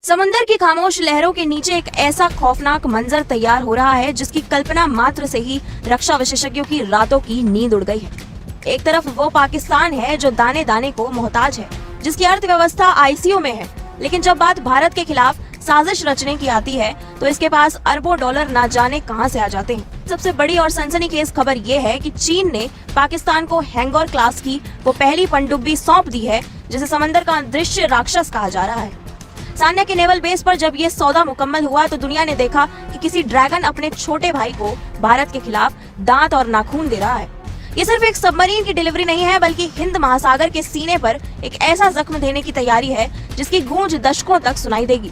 समुंदर की खामोश लहरों के नीचे एक ऐसा खौफनाक मंजर तैयार हो रहा है जिसकी कल्पना मात्र से ही रक्षा विशेषज्ञों की रातों की नींद उड़ गई है। एक तरफ वो पाकिस्तान है जो दाने दाने को मोहताज है, जिसकी अर्थव्यवस्था आईसीयू में है, लेकिन जब बात भारत के खिलाफ साजिश रचने की आती है तो इसके पास अरबों डॉलर ना जाने कहां से आ जाते हैं। सबसे बड़ी और सनसनीखेज खबर ये है कि चीन ने पाकिस्तान को हैंगोर क्लास की वो पहली पनडुब्बी सौंप दी है जिसे समंदर का अदृश्य राक्षस कहा जा रहा है। सान्या के नेवल बेस पर जब ये सौदा मुकम्मल हुआ तो दुनिया ने देखा कि किसी ड्रैगन अपने छोटे भाई को भारत के खिलाफ दांत और नाखून दे रहा है। ये सिर्फ एक सबमरीन की डिलीवरी नहीं है, बल्कि हिंद महासागर के सीने पर एक ऐसा जख्म देने की तैयारी है जिसकी गूंज दशकों तक सुनाई देगी।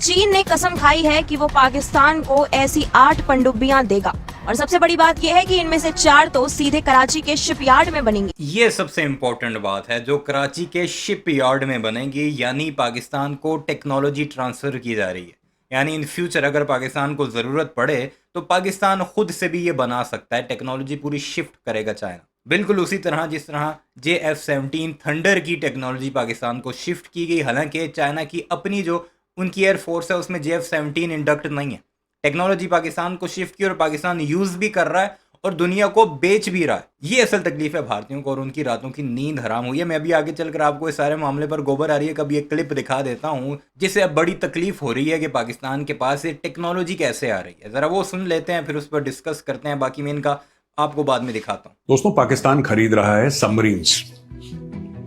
चीन ने कसम खाई है कि वो पाकिस्तान को ऐसी 8 पनडुब्बियां देगा और सबसे बड़ी बात यह है कि इनमें से 4 तो सीधे कराची के शिपयार्ड में बनेंगी। ये सबसे इम्पोर्टेंट बात है, जो कराची के शिपयार्ड में बनेंगी, यानी पाकिस्तान को टेक्नोलॉजी ट्रांसफ़र की जा रही है। यानी इन फ्यूचर अगर पाकिस्तान को ज़रूरत पड़े तो पाकिस्तान खुद से भी ये बना सकता है, टेक्नोलॉजी पूरी शिफ्ट करेगा चाइना। बिल्कुल उसी तरह जिस तरह JF-17 थंडर की टेक्नोलॉजी पाकिस्तान को शिफ्ट की गई। हालांकि चाइना की अपनी जो उनकी एयरफोर्स है उसमें JF-17 इंडक्ट नहीं है। टेक्नोलॉजी पाकिस्तान को शिफ्ट की और पाकिस्तान यूज़ भी कर रहा है और दुनिया को बेच भी रहा है। ये असल तकलीफ है भारतीयों को और उनकी रातों की नींद हराम हुई है। मैं अभी आगे चलकर आपको इस सारे मामले पर गोबर आ रही है कभी एक क्लिप दिखा देता हूँ जिससे अब बड़ी तकलीफ हो रही है कि पाकिस्तान के पास ये टेक्नोलॉजी कैसे आ रही है। ज़रा वो सुन लेते हैं, फिर उस पर डिस्कस करते हैं। बाकी मैं इनका आपको बाद में दिखाता हूँ। दोस्तों, पाकिस्तान खरीद रहा है सबमरीन्स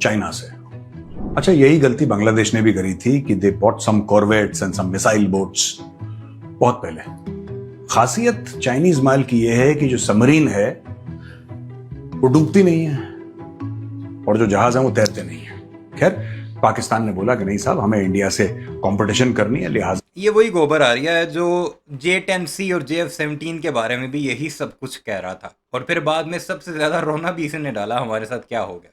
चाइना से। अच्छा, यही गलती बांग्लादेश ने भी करी थी कि they bought some corvettes and some missile boats बहुत पहले। खासियत चाइनीज माल की यह है कि जो सबमरीन है वो डूबती नहीं है और जो जहाज है वो तैरते नहीं है। खैर, पाकिस्तान ने बोला कि नहीं साहब, हमें इंडिया से कंपटीशन करनी है, लिहाजा ये वही गोबर आ रही है जो J-10C और JF-17 के बारे में भी यही सब कुछ कह रहा था। और फिर बाद में सबसे ज्यादा रोना भी इसने डाला, हमारे साथ क्या हो गया।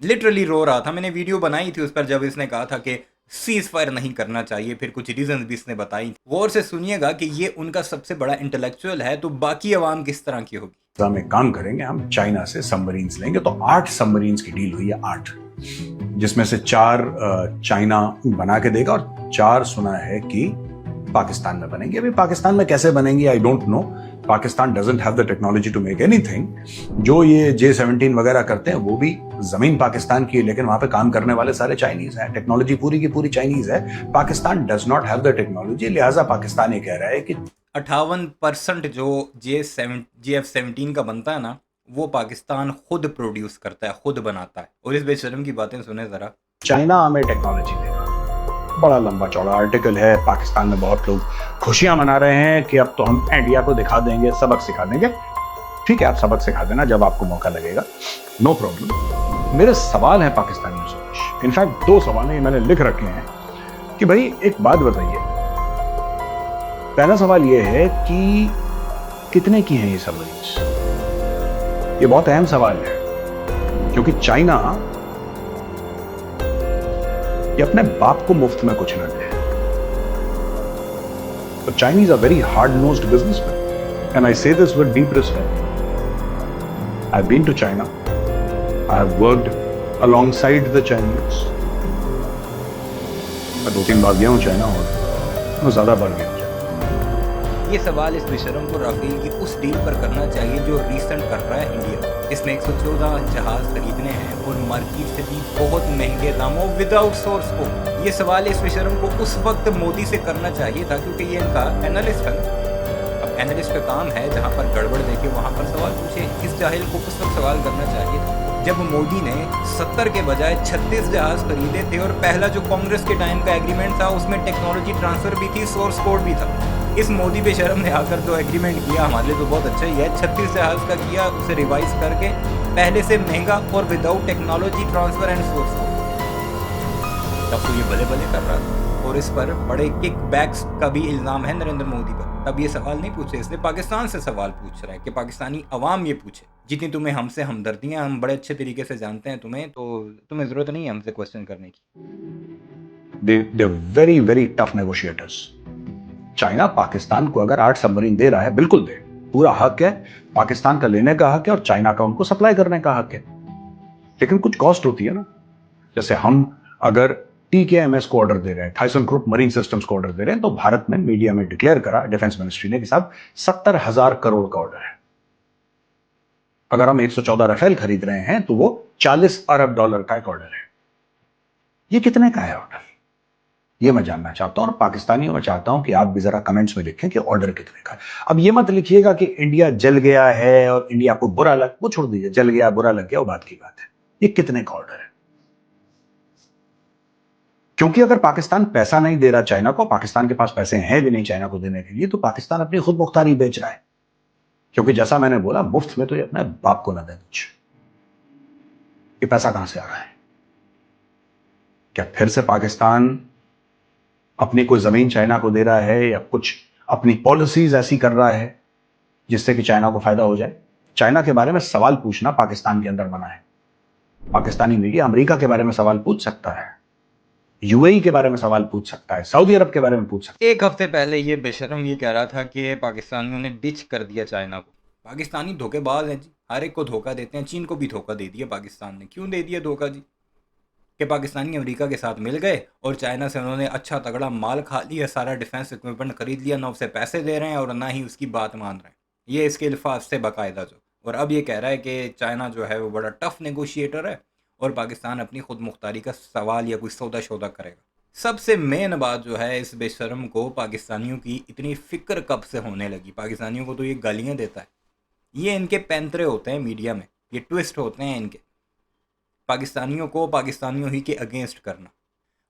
लिटरली रो रहा था। मैंने वीडियो बनाई थी उस पर जब इसने कहा था कि सीज फायर नहीं करना चाहिए, फिर कुछ रीजन भी इसने बताई। गौर से सुनिएगा कि ये उनका सबसे बड़ा इंटेलेक्चुअल है, तो बाकी आवाम किस तरह की होगी। में काम करेंगे, हम चाइना से सबमरीन्स लेंगे। तो 8 सबमरीन्स की डील हुई है, 8, जिसमें से 4 चाइना बना के देगा और 4 सुना है कि पाकिस्तान में बनेंगे। अभी पाकिस्तान में कैसे बनेंगी I don't know. Pakistan doesn't have the technology to make anything. जो ये J-17 वगैरह करते हैं वो भी जमीन पाकिस्तान की है, लेकिन वहां पे काम करने वाले सारे चाइनीज हैं। टेक्नोलॉजी पूरी की पूरी चाइनीज है। Pakistan does not have the technology, लिहाजा पाकिस्तान ये कह रहा है कि 58% जो JF-17 का बनता है ना, वो पाकिस्तान खुद प्रोड्यूस करता है, खुद बनाता है। और इस बेशर्म की बातें सुने जरा। चाइना हमें टेक्नोलॉजी देगा। बड़ा लंबा चौड़ा आर्टिकल है। पाकिस्तान में बहुत लोग खुशियां मना रहे हैं कि अब तो हम इंडिया को दिखा देंगे, सबक सिखा देंगे। ठीक है, आप सबक सिखा देना जब आपको मौका लगेगा, नो प्रॉब्लम। मेरे सवाल हैं पाकिस्तानियों से, इनफैक्ट 2 सवाल हैं, मैंने लिख रखे हैं कि भाई एक बात बताइए। पहला सवाल ये है कि कितने की हैं ये सबमरीन्स? ये बहुत अहम सवाल है क्योंकि चाइना ये अपने बाप को मुफ्त में कुछ न दे। तो Chinese are very hard nosed businessman and I say this with deep respect. I have been to China, I have worked alongside the Chinese. मैं 2-3 बार गया हूं चाइना और मैं ज्यादा बार गया हूं। ये सवाल इस बेशरम को राफेल की उस डील पर करना चाहिए जो रीसेंट कर रहा है इंडिया। इसमें 114 जहाज खरीदने हैं और मार्केट से भी बहुत महंगे दामों विदाउट सोर्स को। ये सवाल इस बेशरम को उस वक्त मोदी से करना चाहिए था, क्योंकि ये इनका एनालिस्ट है। अब एनालिस्ट का काम है जहाँ पर गड़बड़ देखे वहाँ पर सवाल पूछे। इस जाहिल को उस वक्त सवाल करना चाहिए था जब मोदी ने 70 के बजाय 36 जहाज खरीदे थे और पहला जो कांग्रेस के टाइम का एग्रीमेंट था उसमें टेक्नोलॉजी ट्रांसफर भी थी, सोर्स कोड भी था। इस मोदी बेशरम ने आकर जो एग्रीमेंट किया हमारे लिए तो बहुत अच्छा ही है। 36 जहाज का किया, उसे रिवाइज करके पहले से महंगा और without technology transfer and source code. तब तो ये भले भले कर रहा था और इस पर बड़े किक बैक्स का भी इल्ज़ाम है नरेंद्र मोदी पर। तब ये सवाल नहीं पूछे, इसने पाकिस्तान से सवाल पूछ रहा है कि पाकिस्तानी अवाम ये पूछे। जितनी तुम्हें हमसे हमदर्दियाँ, हम बड़े अच्छे तरीके से जानते हैं तुम्हें, तो तुम्हें ज़रूरत नहीं है हमसे क्वेश्चन करने की। They're very very tough negotiators. China Pakistan को अगर 8 सबमरीन दे रहा है, बिल्कुल दे, पूरा हक है। पाकिस्तान का लेने का हक है और चाइना का उनको सप्लाई करने का हक है। लेकिन कुछ कॉस्ट होती है ना। जैसे हम अगर TKMS को ऑर्डर दे रहे हैं, थाइसन ग्रुप मरीन सिस्टम्स को ऑर्डर दे रहे हैं, तो भारत ने मीडिया में डिक्लेयर करा, डिफेंस मिनिस्ट्री ने, कि साहब 70,000 करोड़ का ऑर्डर है। अगर हम 114 राफेल खरीद रहे हैं तो वो 40 अरब डॉलर का एक ऑर्डर है। ये कितने का है ऑर्डर? ये मैं जानना चाहता हूं, और पाकिस्तानियों में चाहता हूं कि आप भी जरा कमेंट्स में लिखें कि ऑर्डर कितने का है। अब ये मत लिखिएगा कि इंडिया जल गया है और इंडिया को बुरा लग, वो छोड़ दीजिए, जल गया बुरा लग गया वो बात की बात है। ये कितने का ऑर्डर है? क्योंकि अगर पाकिस्तान पैसा नहीं दे रहा चाइना को, पाकिस्तान के पास पैसे हैं भी नहीं चाइना को देने के लिए, तो पाकिस्तान अपनी खुद मुख्तारी बेच रहा है। क्योंकि जैसा मैंने बोला, मुफ्त में तो ये अपने बाप को ना दे कुछ। ये पैसा कहां से आ रहा है? क्या फिर से पाकिस्तान अपनी कोई जमीन चाइना को दे रहा है, या कुछ अपनी पॉलिसीज ऐसी कर रहा है जिससे कि चाइना को फायदा हो जाए? चाइना के बारे में सवाल पूछना पाकिस्तान के अंदर मना है। पाकिस्तानी मीडिया अमेरिका के बारे में सवाल पूछ सकता है, यूएई के बारे में सवाल पूछ सकता है, सऊदी अरब के बारे में पूछ सकता है। एक हफ्ते पहले ये बेशरम ये कह रहा था कि पाकिस्तानियों ने डिच कर दिया चाइना को। पाकिस्तानी धोखेबाज हैं जी, हर एक को धोखा देते हैं। चीन को भी धोखा दे दिया पाकिस्तान ने। क्यों दे दिया धोखा जी? कि पाकिस्तानी अमेरिका के साथ मिल गए और चाइना से उन्होंने अच्छा तगड़ा माल खा लिया, सारा डिफेंस इक्विपमेंट खरीद लिया, ना उससे पैसे दे रहे हैं और ना ही उसकी बात मान रहे हैं। ये इसके अल्फाज से बाकायदा जो। और अब ये कह रहा है कि चाइना जो है वो बड़ा टफ नेगोशिएटर है और पाकिस्तान अपनी खुद मुख्तारी का सवाल या कोई सौदा शौदा करेगा। सबसे मेन बात जो है, इस बेशरम को पाकिस्तानियों की इतनी फिक्र कब से होने लगी? पाकिस्तानियों को तो ये गालियाँ देता है। ये इनके पैंतरे होते हैं मीडिया में, ये ट्विस्ट होते हैं इनके, पाकिस्तानियों को पाकिस्तानियों ही के अगेंस्ट करना।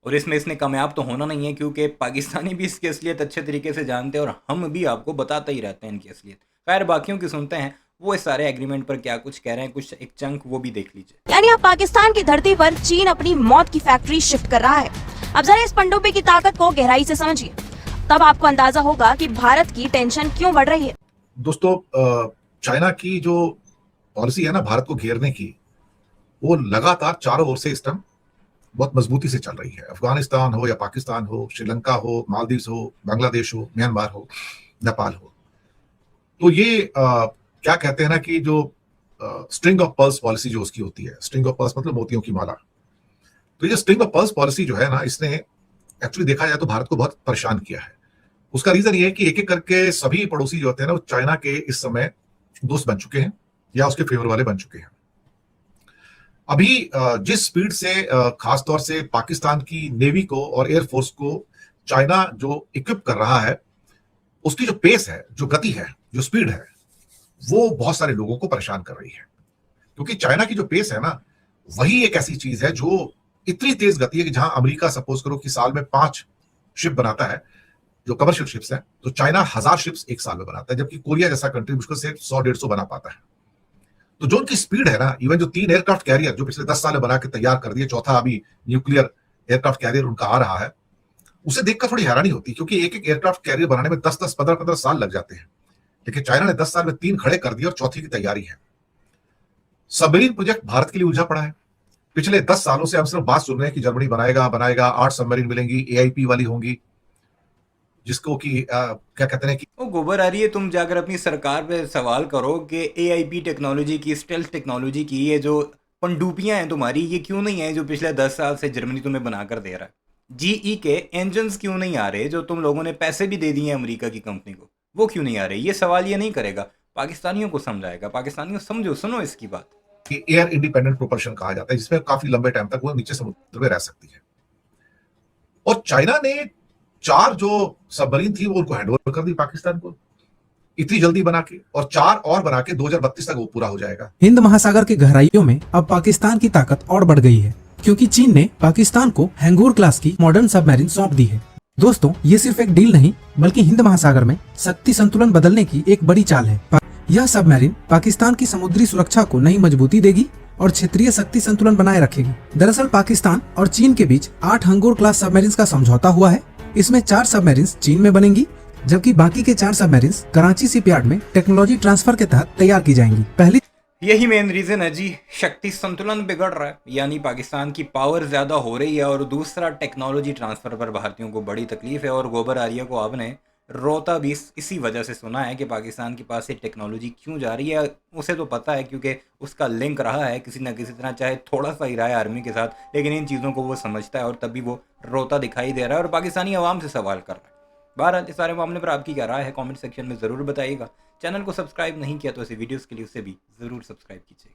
और इसमें इसने कामयाब तो होना नहीं है, क्योंकि पाकिस्तानी भी इसकी असलियत अच्छे तरीके से जानते हैं और हम भी आपको बताते ही रहते हैं इनकी असलियत। खैर, बाकियों की सुनते हैं वो इस सारे एग्रीमेंट पर क्या कुछ कह रहे हैं, कुछ एक चंक वो भी देख लीजिए। यानी अब पाकिस्तान की धरती पर चीन अपनी मौत की फैक्ट्री शिफ्ट कर रहा है। अब जरा इस पनडुब्बी की ताकत को गहराई से समझिए, तब आपको अंदाजा होगा कि भारत की टेंशन क्यों बढ़ रही है। दोस्तों, चाइना की जो पॉलिसी है ना भारत को घेरने की, वो लगातार चारों ओर से इस टाइम बहुत मजबूती से चल रही है। अफगानिस्तान हो या पाकिस्तान हो, श्रीलंका हो, मालदीव्स हो, बांग्लादेश हो, म्यांमार हो, नेपाल हो, तो ये क्या कहते हैं ना कि जो स्ट्रिंग ऑफ पर्ल्स पॉलिसी जो उसकी होती है, स्ट्रिंग ऑफ पर्ल्स मतलब मोतियों की माला, तो ये स्ट्रिंग ऑफ पर्ल्स पॉलिसी जो है ना, इसने एक्चुअली देखा जाए तो भारत को बहुत परेशान किया है। उसका रीजन ये है कि एक एक करके सभी पड़ोसी जो होते हैं ना, वो चाइना के इस समय दोस्त बन चुके हैं या उसके फेवर वाले बन चुके हैं। अभी जिस स्पीड से खासतौर से पाकिस्तान की नेवी को और एयरफोर्स को चाइना जो इक्विप कर रहा है, उसकी जो पेस है, जो गति है, जो स्पीड है, वो बहुत सारे लोगों को परेशान कर रही है। क्योंकि चाइना की जो पेस है ना, वही एक ऐसी चीज है जो इतनी तेज गति है कि जहां अमेरिका सपोज करो कि साल में 5 शिप बनाता है जो कमर्शियल शिप्स हैं, तो चाइना 1000 शिप्स एक साल में बनाता है, जबकि कोरिया जैसा कंट्री मुश्किल से 100-150 बना पाता है। तो जो उनकी स्पीड है ना, इवन जो 3 एयरक्राफ्ट कैरियर जो पिछले 10 साल में बना के तैयार कर दिए, चौथा अभी न्यूक्लियर एयरक्राफ्ट कैरियर उनका आ रहा है, उसे देखकर थोड़ी हैरानी होती है। क्योंकि एक एक एयरक्राफ्ट कैरियर बनाने में 10-10, 15-15 साल लग जाते हैं, लेकिन चाइना ने 10 साल में 3 खड़े कर दिए और चौथी की तैयारी है। सबमरीन प्रोजेक्ट भारत के लिए उलझा पड़ा है। पिछले 10 सालों से हम सिर्फ बात सुन रहे हैं कि जर्मनी बनाएगा 8 सबमरीन मिलेंगी, AIP वाली होंगी, जिसको कि क्या कहते हैं कि वो गोबर आ रही है। तुम जाकर अपनी सरकार पे सवाल करो कि AIP टेक्नोलॉजी की, स्टेल्थ टेक्नोलॉजी की, ये जो पनडुब्बियां हैं तुम्हारी, ये क्यों नहीं है जो पिछले 10 साल से जर्मनी तुम्हें बनाकर दे रहा है? GE के इंजन्स क्यों नहीं आ रहे जो तुम लोगों ने पैसे भी दे दिए हैं अमेरिका की कंपनी को? वो क्यों नहीं आ रहे? ये सवाल ये नहीं करेगा, पाकिस्तानियों को समझाएगा। पाकिस्तानियों समझो, सुनो इसकी बात। एयर इंडिपेंडेंट प्रोपल्शन कहा जाता है, जिसमें काफी लंबे टाइम तक वो नीचे समुद्र में रह सकती है। और चाइना ने 4 जो सबमरीन थी वो उनको हैंडओवर कर दी पाकिस्तान को, इतनी जल्दी बना के, और 4 और बना के 2032 तक वो पूरा हो जाएगा। हिंद महासागर की गहराइयों में अब पाकिस्तान की ताकत और बढ़ गई है, क्योंकि चीन ने पाकिस्तान को हैंगूर क्लास की मॉडर्न सबमरीन सौंप दी है। दोस्तों, ये सिर्फ एक डील नहीं, बल्कि हिंद महासागर में शक्ति संतुलन बदलने की एक बड़ी चाल है। यह सबमरीन पाकिस्तान की समुद्री सुरक्षा को नई मजबूती देगी और क्षेत्रीय शक्ति संतुलन बनाए रखेगी। दरअसल पाकिस्तान और चीन के बीच 8 हैंगूर क्लास सबमरीन्स का समझौता हुआ है। इसमें 4 सबमरीन्स चीन में बनेंगी, जबकि बाकी के 4 सबमरीन्स कराची शिपयार्ड में टेक्नोलॉजी ट्रांसफर के तहत तैयार की जाएंगी। पहली यही मेन रीजन है जी, शक्ति संतुलन बिगड़ रहा है, यानी पाकिस्तान की पावर ज्यादा हो रही है, और दूसरा टेक्नोलॉजी ट्रांसफर पर भारतीयों को बड़ी तकलीफ है। और गोबर आर्या को आपने रोता भी इसी वजह से सुना है कि पाकिस्तान के पास ये टेक्नोलॉजी क्यों जा रही है। उसे तो पता है क्योंकि उसका लिंक रहा है किसी ना किसी तरह, चाहे थोड़ा सा ही रहा है आर्मी के साथ, लेकिन इन चीज़ों को वो समझता है और तभी वो रोता दिखाई दे रहा है और पाकिस्तानी आवाम से सवाल कर रहा है। बहरहाल इस सारे मामले पर आपकी क्या राय है कमेंट सेक्शन में ज़रूर बताइएगा। चैनल को सब्सक्राइब नहीं किया तो ऐसे वीडियोज़ के लिए उसे भी ज़रूर सब्सक्राइब कीजिएगा।